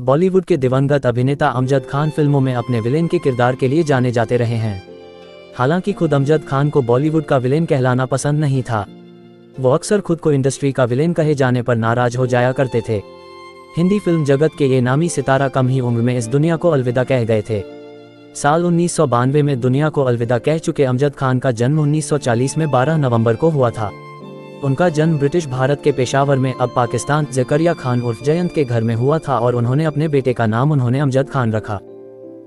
बॉलीवुड के दिवंगत अभिनेता अमजद खान फिल्मों में अपने विलेन के किरदार के लिए जाने जाते रहे हैं। हालांकि खुद अमजद खान को बॉलीवुड का विलेन कहलाना पसंद नहीं था। वो अक्सर खुद को इंडस्ट्री का विलेन कहे जाने पर नाराज हो जाया करते थे। हिंदी फिल्म जगत के ये नामी सितारा कम ही उम्र में इस दुनिया को अलविदा कह गए थे। साल 1992 में दुनिया को अलविदा कह चुके अमजद खान का जन्म 1940 में 12 नवंबर को हुआ था। उनका जन्म ब्रिटिश भारत के पेशावर में अब पाकिस्तान ज़करिया खान उर्फ जयंत के घर में हुआ था और उन्होंने अपने बेटे का नाम उन्होंने अमजद खान रखा।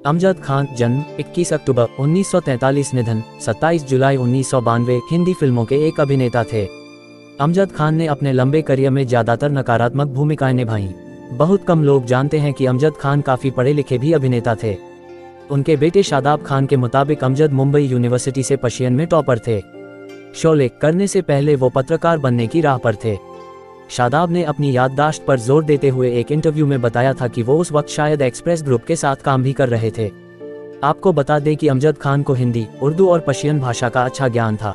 अमजद खान जन्म 21 अक्टूबर 1943, निधन 27 जुलाई 1992 हिंदी फिल्मों के एक अभिनेता थे। अमजद खान ने अपने लंबे करियर में ज़्यादातर नकारात्मक भूमिकाएं निभाईं। बहुत कम लोग जानते हैं कि अमजद खान काफ़ी पढ़े लिखे भी अभिनेता थे। उनके बेटे शादाब खान के मुताबिक अमजद मुंबई यूनिवर्सिटी से पर्शियन में टॉपर थे। शोले करने से पहले वो पत्रकार बनने की राह पर थे। शादाब ने अपनी याददाश्त पर जोर देते हुए एक इंटरव्यू में बताया था कि वो उस वक्त शायद एक्सप्रेस ग्रुप के साथ काम भी कर रहे थे। आपको बता दें कि अमजद खान को हिंदी, उर्दू और पर्शियन भाषा का अच्छा ज्ञान था।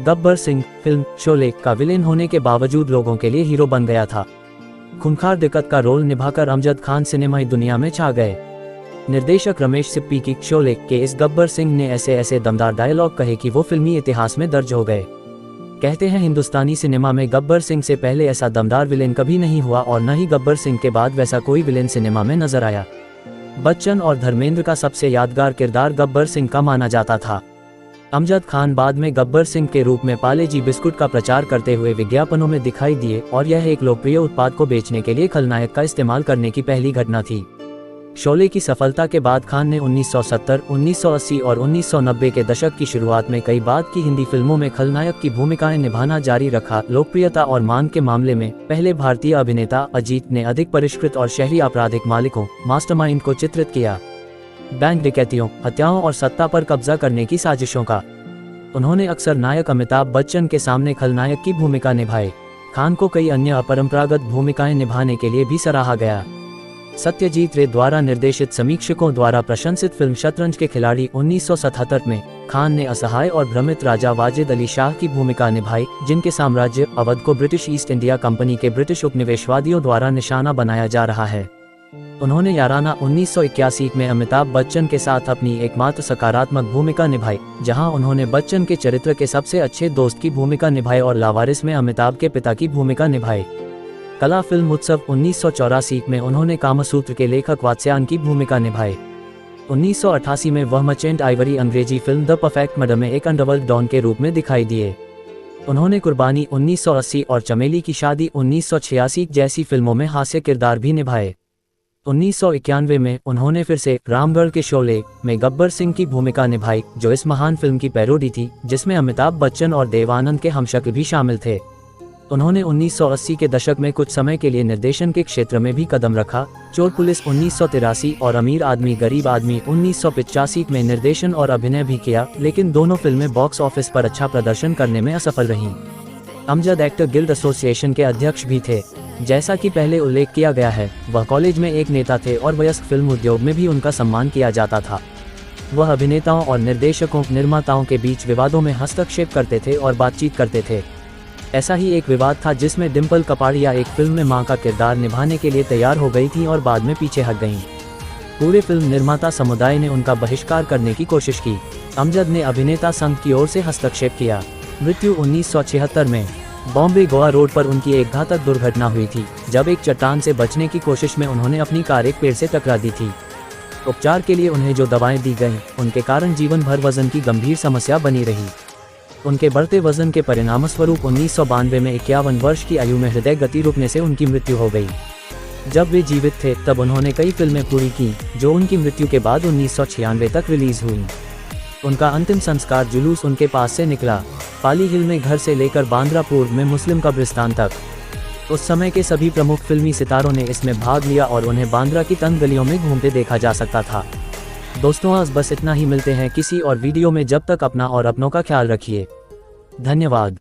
गब्बर सिंह फिल्म शोले का विलेन होने के बावजूद लोगों के लिए हीरो बन गया था। खूंखार दिक्कत का रोल निभाकर अमजद खान सिनेमाई दुनिया में छा गए। निर्देशक रमेश सिप्पी की शोले के इस गब्बर सिंह ने ऐसे दमदार डायलॉग कहे कि वो फिल्मी इतिहास में दर्ज हो गए। कहते हैं हिंदुस्तानी सिनेमा में गब्बर सिंह से पहले ऐसा दमदार विलेन कभी नहीं हुआ और न ही गब्बर सिंह के बाद वैसा कोई विलेन सिनेमा में नजर आया। बच्चन और धर्मेंद्र का सबसे यादगार किरदार गब्बर सिंह का माना जाता था। अमजद खान बाद में गब्बर सिंह के रूप में पाले जी बिस्कुट का प्रचार करते हुए विज्ञापनों में दिखाई दिए और यह एक लोकप्रिय उत्पाद को बेचने के लिए खलनायक का इस्तेमाल करने की पहली घटना थी। शोले की सफलता के बाद खान ने 1970, 1980 और 1990 के दशक की शुरुआत में कई बाद की हिंदी फिल्मों में खलनायक की भूमिकाएं निभाना जारी रखा। लोकप्रियता और मांग के मामले में पहले भारतीय अभिनेता अजीत ने अधिक परिष्कृत और शहरी आपराधिक मालिकों मास्टरमाइंड को चित्रित किया। बैंक डकैतियों, हत्याओं और सत्ता पर कब्जा करने की साजिशों का उन्होंने अक्सर नायक अमिताभ बच्चन के सामने खलनायक की भूमिका निभाई। खान को कई अन्य अपरंपरागत भूमिकाएं निभाने के लिए भी सराहा गया। सत्यजीत रे द्वारा निर्देशित, समीक्षकों द्वारा प्रशंसित फिल्म शतरंज के खिलाड़ी 1977 में खान ने असहाय और भ्रमित राजा वाजिद अली शाह की भूमिका निभाई, जिनके साम्राज्य अवध को ब्रिटिश ईस्ट इंडिया कंपनी के ब्रिटिश उपनिवेशवादियों द्वारा निशाना बनाया जा रहा है। उन्होंने याराना 1981 में अमिताभ बच्चन के साथ अपनी एकमात्र सकारात्मक भूमिका निभाई, जहां उन्होंने बच्चन के चरित्र के सबसे अच्छे दोस्त की भूमिका निभाई और लावारिस में अमिताभ के पिता की भूमिका निभाई। कला फिल्म उत्सव 1984 में उन्होंने कामसूत्र के लेखक वात्स्यायन की भूमिका निभाई। 1988 में वह मर्चेंट आइवरी अंग्रेजी फिल्म द परफेक्ट मर्डर में एक अंडरवर्ल्ड डॉन के रूप में दिखाई दिए। उन्होंने कुर्बानी 1980 और चमेली की शादी 1986 जैसी फिल्मों में हास्य किरदार भी निभाए। 1991 में उन्होंने फिर से रामगढ़ के शोले में गब्बर सिंह की भूमिका निभाई, जो इस महान फिल्म की पैरोडी थी जिसमें अमिताभ बच्चन और देव आनंद के हमशक्ल भी शामिल थे। उन्होंने 1980 के दशक में कुछ समय के लिए निर्देशन के क्षेत्र में भी कदम रखा। चोर पुलिस 1983 और अमीर आदमी गरीब आदमी 1985 में निर्देशन और अभिनय भी किया, लेकिन दोनों फिल्में बॉक्स ऑफिस पर अच्छा प्रदर्शन करने में असफल रहीं। अमजद एक्टर गिल्ड एसोसिएशन के अध्यक्ष भी थे। जैसा कि पहले उल्लेख किया गया है, वह कॉलेज में एक नेता थे और वयस्क फिल्म उद्योग में भी उनका सम्मान किया जाता था। वह अभिनेताओं और निर्देशकों निर्माताओं के बीच विवादों में हस्तक्षेप करते थे और बातचीत करते थे। ऐसा ही एक विवाद था जिसमें डिम्पल कपाड़िया एक फिल्म में मां का किरदार निभाने के लिए तैयार हो गई थी और बाद में पीछे हट गईं। पूरे फिल्म निर्माता समुदाय ने उनका बहिष्कार करने की कोशिश की। अमजद ने अभिनेता संघ की ओर से हस्तक्षेप किया। मृत्यु 1976 में बॉम्बे गोवा रोड पर उनकी एक घातक दुर्घटना हुई थी, जब एक चट्टान से बचने की कोशिश में उन्होंने अपनी कार एक पेड़ से टकरा दी थी। उपचार के लिए उन्हें जो दवाएं दी गईं, उनके कारण जीवन भर वजन की गंभीर समस्या बनी रही। उनके बढ़ते वजन के परिणामस्वरूप 1992 में 51 वर्ष की आयु में हृदय गति रुकने से उनकी मृत्यु हो गई। जब वे जीवित थे तब उन्होंने कई फिल्में पूरी की, जो उनकी मृत्यु के बाद 1996 तक रिलीज हुई। उनका अंतिम संस्कार जुलूस उनके पास से निकला, पाली हिल में घर से लेकर बांद्रा पूर्व में मुस्लिम कब्रिस्तान तक। उस समय के सभी प्रमुख फिल्मी सितारों ने इसमें भाग लिया और उन्हें बांद्रा की तंग गलियों में घूमते देखा जा सकता था। दोस्तों, आज बस इतना ही। मिलते हैं किसी और वीडियो में। जब तक अपना और अपनों का ख्याल रखिए। धन्यवाद।